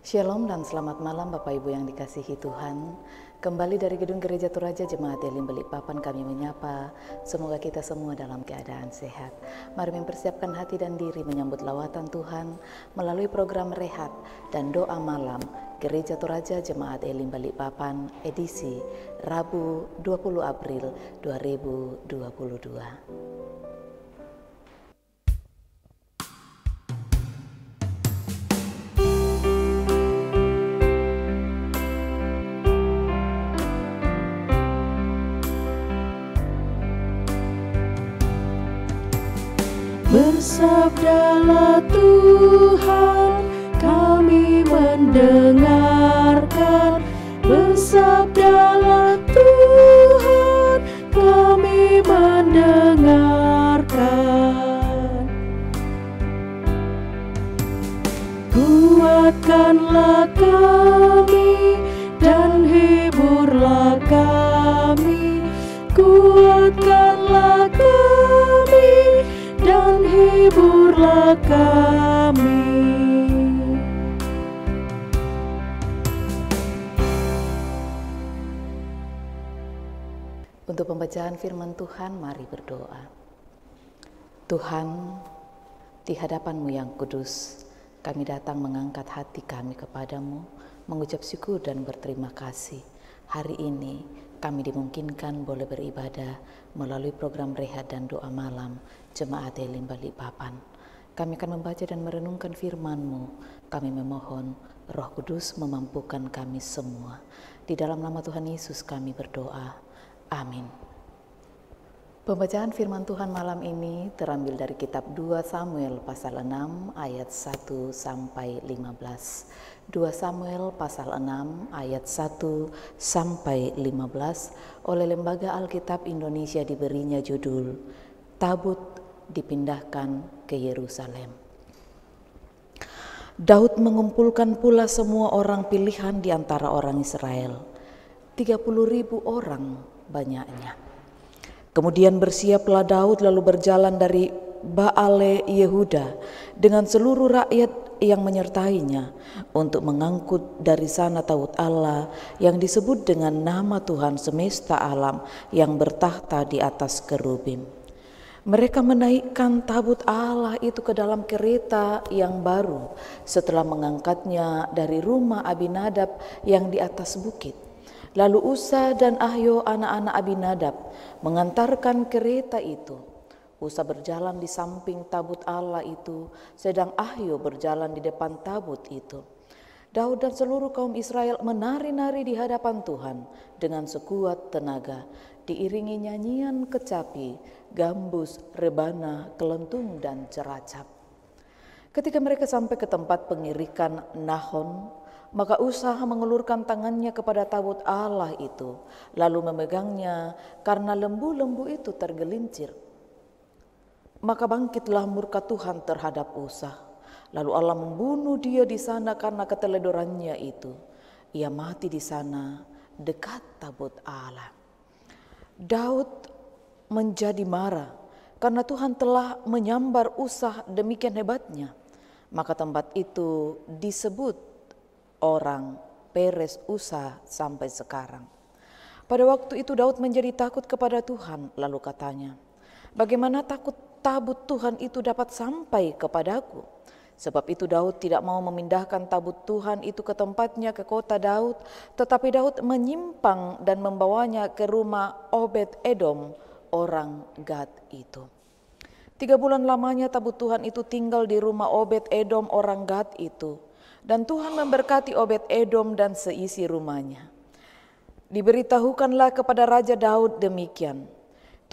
Shalom dan selamat malam Bapak Ibu yang dikasihi Tuhan. Kembali dari Gedung Gereja Toraja Jemaat Elim Balikpapan kami menyapa. Semoga kita semua dalam keadaan sehat. Mari mempersiapkan hati dan diri menyambut lawatan Tuhan melalui program Rehat dan Doa Malam Gereja Toraja Jemaat Elim Balikpapan edisi Rabu 20 April 2022. Bersabdalah Tuhan, kami mendengarkan. Bersabdalah Tuhan, kami mendengarkan. Kuatkanlah kami dan hiburlah kami. Kuatkanlah kami dan hiburlah kami. Untuk pembacaan firman Tuhan, mari berdoa. Tuhan, di hadapan-Mu yang kudus, kami datang mengangkat hati kami kepadamu, mengucap syukur dan berterima kasih. Hari ini kami dimungkinkan boleh beribadah melalui program Rehat dan Doa Malam Jemaat Elim Balikpapan. Kami akan membaca dan merenungkan firman-Mu. Kami memohon Roh Kudus memampukan kami semua. Di dalam nama Tuhan Yesus kami berdoa. Amin. Pembacaan firman Tuhan malam ini terambil dari kitab 2 Samuel pasal 6 ayat 1 sampai 15. 2 Samuel pasal 6 ayat 1 sampai 15 oleh Lembaga Alkitab Indonesia diberinya judul Tabut dipindahkan ke Yerusalem. Daud mengumpulkan pula semua orang pilihan di antara orang Israel, 30.000 orang banyaknya. Kemudian bersiaplah Daud lalu berjalan dari Baale Yehuda dengan seluruh rakyat yang menyertainya untuk mengangkut dari sana tabut Allah yang disebut dengan nama Tuhan semesta alam yang bertahta di atas kerubim. Mereka menaikkan tabut Allah itu ke dalam kereta yang baru setelah mengangkatnya dari rumah Abinadab yang di atas bukit. Lalu Usa dan Ahyo anak-anak Abinadab mengantarkan kereta itu. Usa berjalan di samping tabut Allah itu, sedang Ahyo berjalan di depan tabut itu. Daud dan seluruh kaum Israel menari-nari di hadapan Tuhan dengan sekuat tenaga, diiringi nyanyian kecapi, gambus, rebana, kelentung, dan ceracap. Ketika mereka sampai ke tempat pengirikan Nahon, maka Usa mengelurkan tangannya kepada tabut Allah itu, lalu memegangnya karena lembu-lembu itu tergelincir. Maka bangkitlah murka Tuhan terhadap Usa. Lalu Allah membunuh dia di sana karena keteledorannya itu. Ia mati di sana dekat tabut Allah. Daud menjadi marah karena Tuhan telah menyambar Usa demikian hebatnya. Maka tempat itu disebut orang Peres Usa sampai sekarang. Pada waktu itu Daud menjadi takut kepada Tuhan, lalu katanya, bagaimana tabut Tuhan itu dapat sampai kepadaku? Sebab itu Daud tidak mau memindahkan tabut Tuhan itu ke tempatnya ke kota Daud, tetapi Daud menyimpang dan membawanya ke rumah Obed Edom orang Gad itu. 3 bulan lamanya tabut Tuhan itu tinggal di rumah Obed Edom orang Gad itu. Dan Tuhan memberkati Obed Edom dan seisi rumahnya. Diberitahukanlah kepada Raja Daud demikian.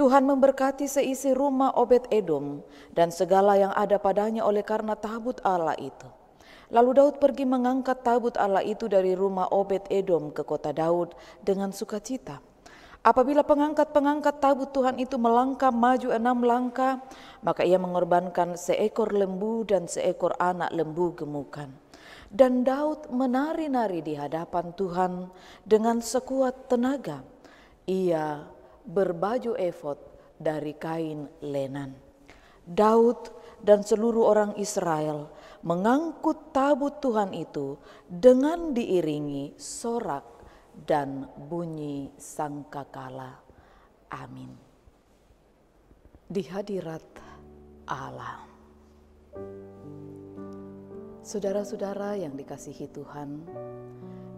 Tuhan memberkati seisi rumah Obed Edom dan segala yang ada padanya oleh karena tabut Allah itu. Lalu Daud pergi mengangkat tabut Allah itu dari rumah Obed Edom ke kota Daud dengan sukacita. Apabila pengangkat-pengangkat tabut Tuhan itu melangkah maju 6 langkah, maka ia mengorbankan seekor lembu dan seekor anak lembu gemukan. Dan Daud menari-nari di hadapan Tuhan dengan sekuat tenaga. Ia berbaju efod dari kain lenan. Daud dan seluruh orang Israel mengangkut tabut Tuhan itu dengan diiringi sorak dan bunyi sangkakala. Amin. Di hadirat Allah. Saudara-saudara yang dikasihi Tuhan,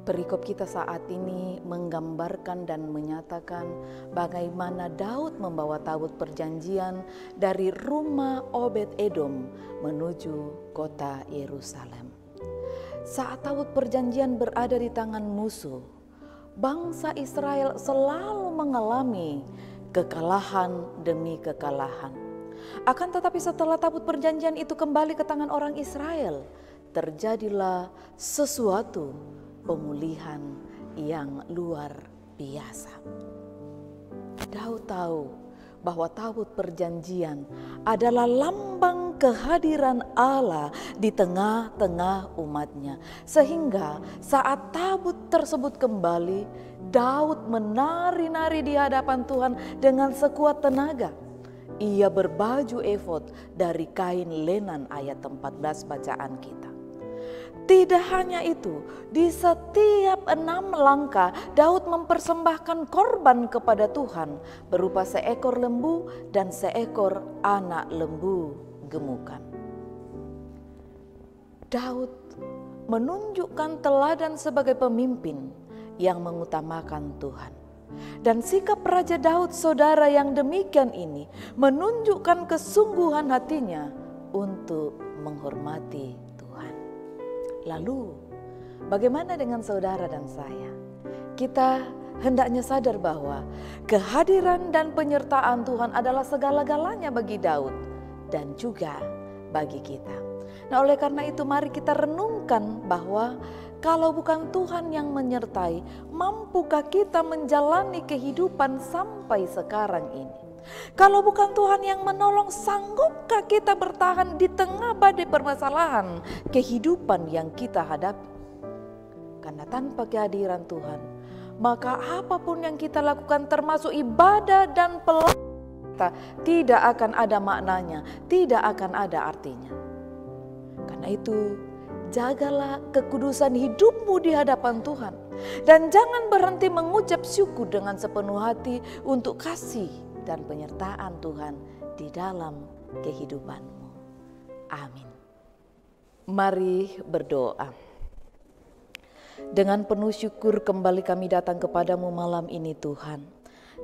perikop kita saat ini menggambarkan dan menyatakan bagaimana Daud membawa tabut perjanjian dari rumah Obed-Edom menuju kota Yerusalem. Saat tabut perjanjian berada di tangan musuh, bangsa Israel selalu mengalami kekalahan demi kekalahan. Akan tetapi setelah tabut perjanjian itu kembali ke tangan orang Israel, terjadilah sesuatu pemulihan yang luar biasa. Daud tahu bahwa tabut perjanjian adalah lambang kehadiran Allah di tengah-tengah umatnya. Sehingga saat tabut tersebut kembali, Daud menari-nari di hadapan Tuhan dengan sekuat tenaga. Ia berbaju efod dari kain lenan ayat 14 bacaan kita. Tidak hanya itu, di setiap 6 langkah Daud mempersembahkan korban kepada Tuhan berupa seekor lembu dan seekor anak lembu gemukan. Daud menunjukkan teladan sebagai pemimpin yang mengutamakan Tuhan. Dan sikap Raja Daud saudara yang demikian ini menunjukkan kesungguhan hatinya untuk menghormati Tuhan. Lalu, bagaimana dengan saudara dan saya? Kita hendaknya sadar bahwa kehadiran dan penyertaan Tuhan adalah segala-galanya bagi Daud dan juga bagi kita. Nah, oleh karena itu mari kita renungkan bahwa kalau bukan Tuhan yang menyertai, mampukah kita menjalani kehidupan sampai sekarang ini? Kalau bukan Tuhan yang menolong, sanggupkah kita bertahan di tengah badai permasalahan kehidupan yang kita hadapi? Karena tanpa kehadiran Tuhan, maka apapun yang kita lakukan termasuk ibadah dan pelayanan kita tidak akan ada maknanya, tidak akan ada artinya. Karena itu, jagalah kekudusan hidupmu di hadapan Tuhan. Dan jangan berhenti mengucap syukur dengan sepenuh hati untuk kasih dan penyertaan Tuhan di dalam kehidupanmu. Amin. Mari berdoa. Dengan penuh syukur kembali kami datang kepadamu malam ini Tuhan.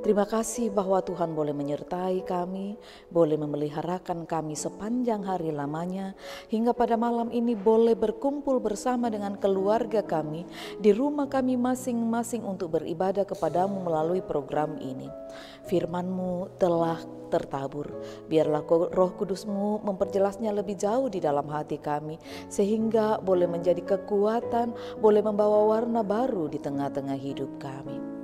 Terima kasih bahwa Tuhan boleh menyertai kami, boleh memeliharakan kami sepanjang hari lamanya, hingga pada malam ini boleh berkumpul bersama dengan keluarga kami di rumah kami masing-masing untuk beribadah kepadamu melalui program ini. Firman-Mu telah tertabur, biarlah Roh Kudus-Mu memperjelasnya lebih jauh di dalam hati kami, sehingga boleh menjadi kekuatan, boleh membawa warna baru di tengah-tengah hidup kami.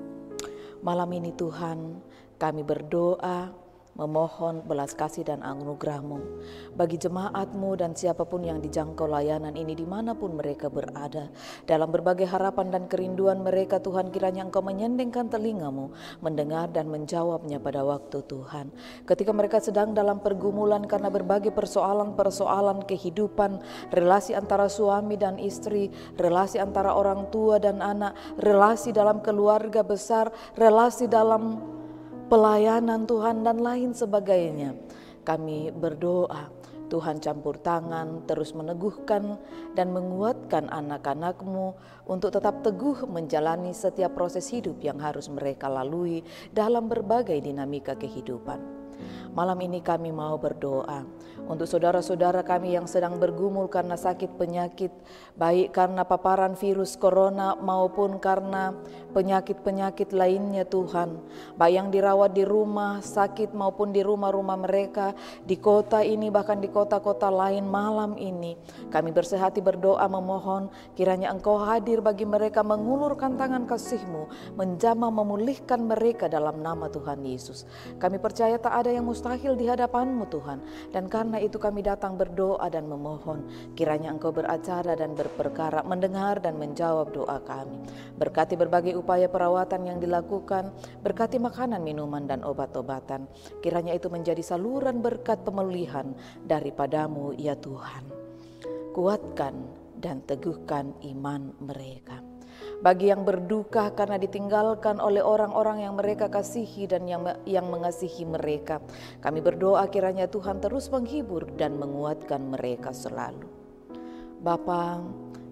Malam ini Tuhan, kami berdoa, memohon belas kasih dan anugerah-Mu bagi jemaat-Mu dan siapapun yang dijangkau layanan ini dimanapun mereka berada. Dalam berbagai harapan dan kerinduan mereka Tuhan, kiranya Engkau menyendengkan telinga-Mu, mendengar dan menjawabnya pada waktu Tuhan. Ketika mereka sedang dalam pergumulan karena berbagai persoalan-persoalan kehidupan, relasi antara suami dan istri, relasi antara orang tua dan anak, relasi dalam keluarga besar, relasi dalam pelayanan Tuhan dan lain sebagainya. Kami berdoa Tuhan campur tangan, terus meneguhkan dan menguatkan anak-anak-Mu untuk tetap teguh menjalani setiap proses hidup yang harus mereka lalui dalam berbagai dinamika kehidupan. Malam ini kami mau berdoa untuk saudara-saudara kami yang sedang bergumul karena sakit penyakit, baik karena paparan virus corona maupun karena penyakit-penyakit lainnya Tuhan. Baik yang dirawat di rumah sakit maupun di rumah-rumah mereka, di kota ini bahkan di kota-kota lain. Malam ini kami bersehati berdoa memohon kiranya Engkau hadir bagi mereka, mengulurkan tangan kasih-Mu, menjamah memulihkan mereka dalam nama Tuhan Yesus. Kami percaya tak ada yang mustahil di hadapan-Mu Tuhan, dan karena itu kami datang berdoa dan memohon kiranya Engkau beracara dan berperkara, mendengar dan menjawab doa kami. Berkati berbagai upaya perawatan yang dilakukan, berkati makanan, minuman dan obat-obatan. Kiranya itu menjadi saluran berkat pemulihan daripada-Mu ya Tuhan. kuatkan dan teguhkan iman mereka. Bagi yang berduka karena ditinggalkan oleh orang-orang yang mereka kasihi dan yang mengasihi mereka, kami berdoa kiranya Tuhan terus menghibur dan menguatkan mereka selalu. Bapa,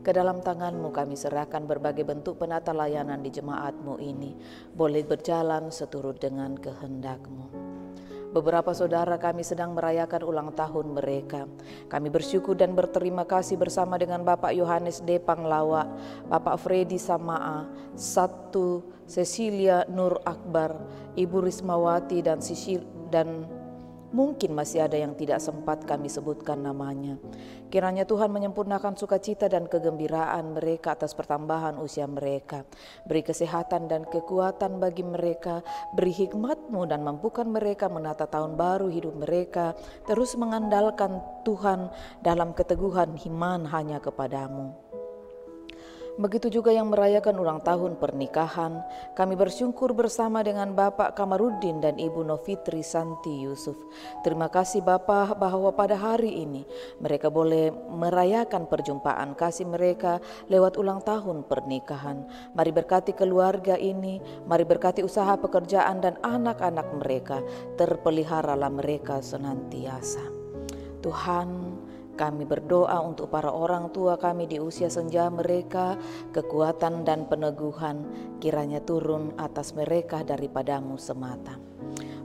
ke dalam tangan-Mu kami serahkan berbagai bentuk penata layanan di jemaat-Mu ini, boleh berjalan seturut dengan kehendak-Mu. Beberapa saudara kami sedang merayakan ulang tahun mereka. Kami bersyukur dan berterima kasih bersama dengan Bapak Yohanes D. Panglawa, Bapak Freddy Samaa, Satu Cecilia Nur Akbar, Ibu Rismawati dan mungkin masih ada yang tidak sempat kami sebutkan namanya. Kiranya Tuhan menyempurnakan sukacita dan kegembiraan mereka atas pertambahan usia mereka. Beri kesehatan dan kekuatan bagi mereka. Beri hikmat-Mu dan mampukan mereka menata tahun baru hidup mereka. Terus mengandalkan Tuhan dalam keteguhan iman hanya kepada-Mu. Begitu juga yang merayakan ulang tahun pernikahan, kami bersyukur bersama dengan Bapak Kamarudin dan Ibu Novitri Santi Yusuf. Terima kasih Bapak bahwa pada hari ini mereka boleh merayakan perjumpaan kasih mereka lewat ulang tahun pernikahan. Mari berkati keluarga ini, mari berkati usaha pekerjaan dan anak-anak mereka, terpeliharalah mereka senantiasa. Tuhan, kami berdoa untuk para orang tua kami di usia senja mereka, kekuatan dan peneguhan kiranya turun atas mereka daripada-Mu semata.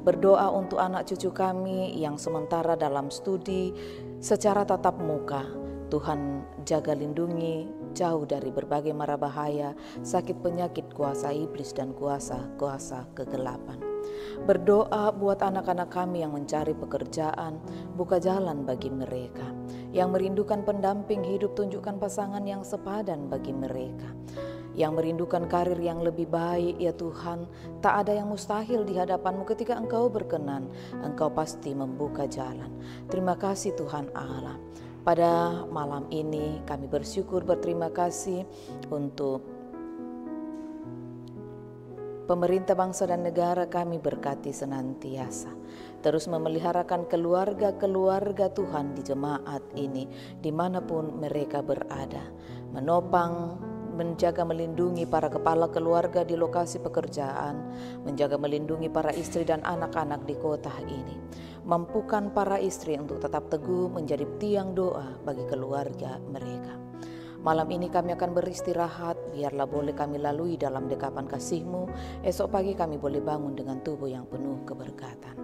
Berdoa untuk anak cucu kami yang sementara dalam studi secara tatap muka. Tuhan jaga lindungi jauh dari berbagai mara bahaya, sakit penyakit, kuasa iblis dan kuasa kegelapan. Berdoa buat anak-anak kami yang mencari pekerjaan, buka jalan bagi mereka. Yang merindukan pendamping hidup, tunjukkan pasangan yang sepadan bagi mereka. Yang merindukan karir yang lebih baik, ya Tuhan, tak ada yang mustahil di hadapan-Mu ketika Engkau berkenan. Engkau pasti membuka jalan. Terima kasih Tuhan Allah. Pada malam ini kami bersyukur, berterima kasih untuk pemerintah bangsa dan negara. Kami berkati senantiasa terus memeliharakan keluarga-keluarga Tuhan di jemaat ini dimanapun mereka berada, menopang, menjaga melindungi para kepala keluarga di lokasi pekerjaan, menjaga melindungi para istri dan anak-anak di kota ini. Mampukan para istri untuk tetap teguh menjadi tiang doa bagi keluarga mereka. Malam ini kami akan beristirahat, biarlah boleh kami lalui dalam dekapan kasih-Mu. Esok pagi kami boleh bangun dengan tubuh yang penuh keberkatan.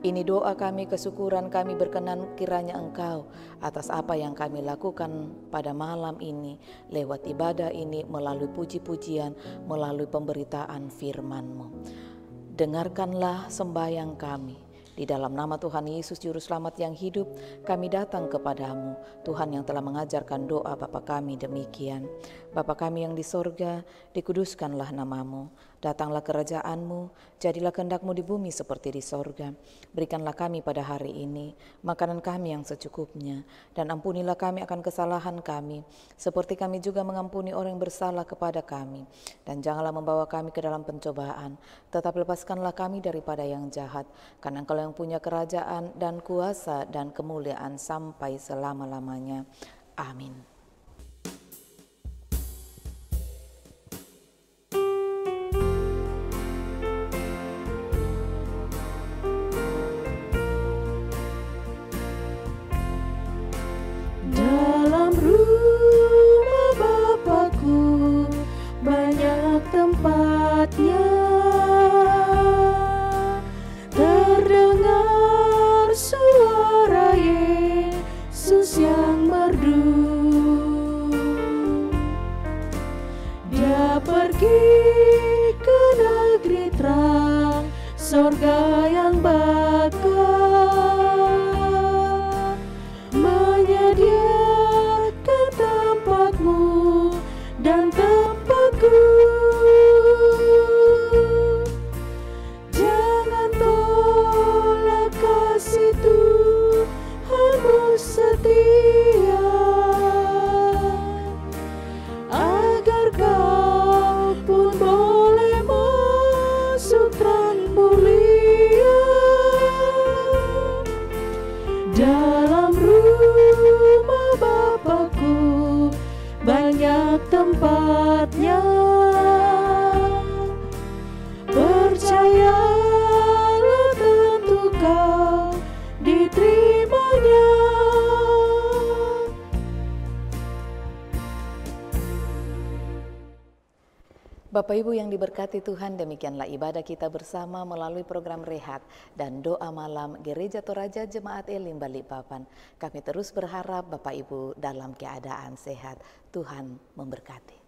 Ini doa kami, kesyukuran kami, berkenan kiranya Engkau atas apa yang kami lakukan pada malam ini, lewat ibadah ini, melalui puji-pujian, melalui pemberitaan firman-Mu. Dengarkanlah sembahyang kami. Di dalam nama Tuhan Yesus Juru Selamat yang hidup, kami datang kepadamu, Tuhan yang telah mengajarkan doa Bapa kami demikian. Bapa kami yang di sorga, dikuduskanlah namamu, datanglah kerajaan-Mu, jadilah kehendak-Mu di bumi seperti di sorga. Berikanlah kami pada hari ini makanan kami yang secukupnya, dan ampunilah kami akan kesalahan kami, seperti kami juga mengampuni orang yang bersalah kepada kami. Dan janganlah membawa kami ke dalam pencobaan, tetapi lepaskanlah kami daripada yang jahat, karena Engkau yang punya kerajaan dan kuasa dan kemuliaan sampai selama-lamanya. Amin. Dalam rumah Bapakku banyak tempatnya, terdengar suara Yesus yang merdu. Dia pergi ke negeri terang, sorga yang bakar, menyediakan tempatmu dan tempatku. Jangan tolak kasih Tuhanmu setia. Bapak Ibu yang diberkati Tuhan, demikianlah ibadah kita bersama melalui program Rehat dan doa malam Gereja Toraja Jemaat Elim Balikpapan. Kami terus berharap Bapak Ibu dalam keadaan sehat. Tuhan memberkati.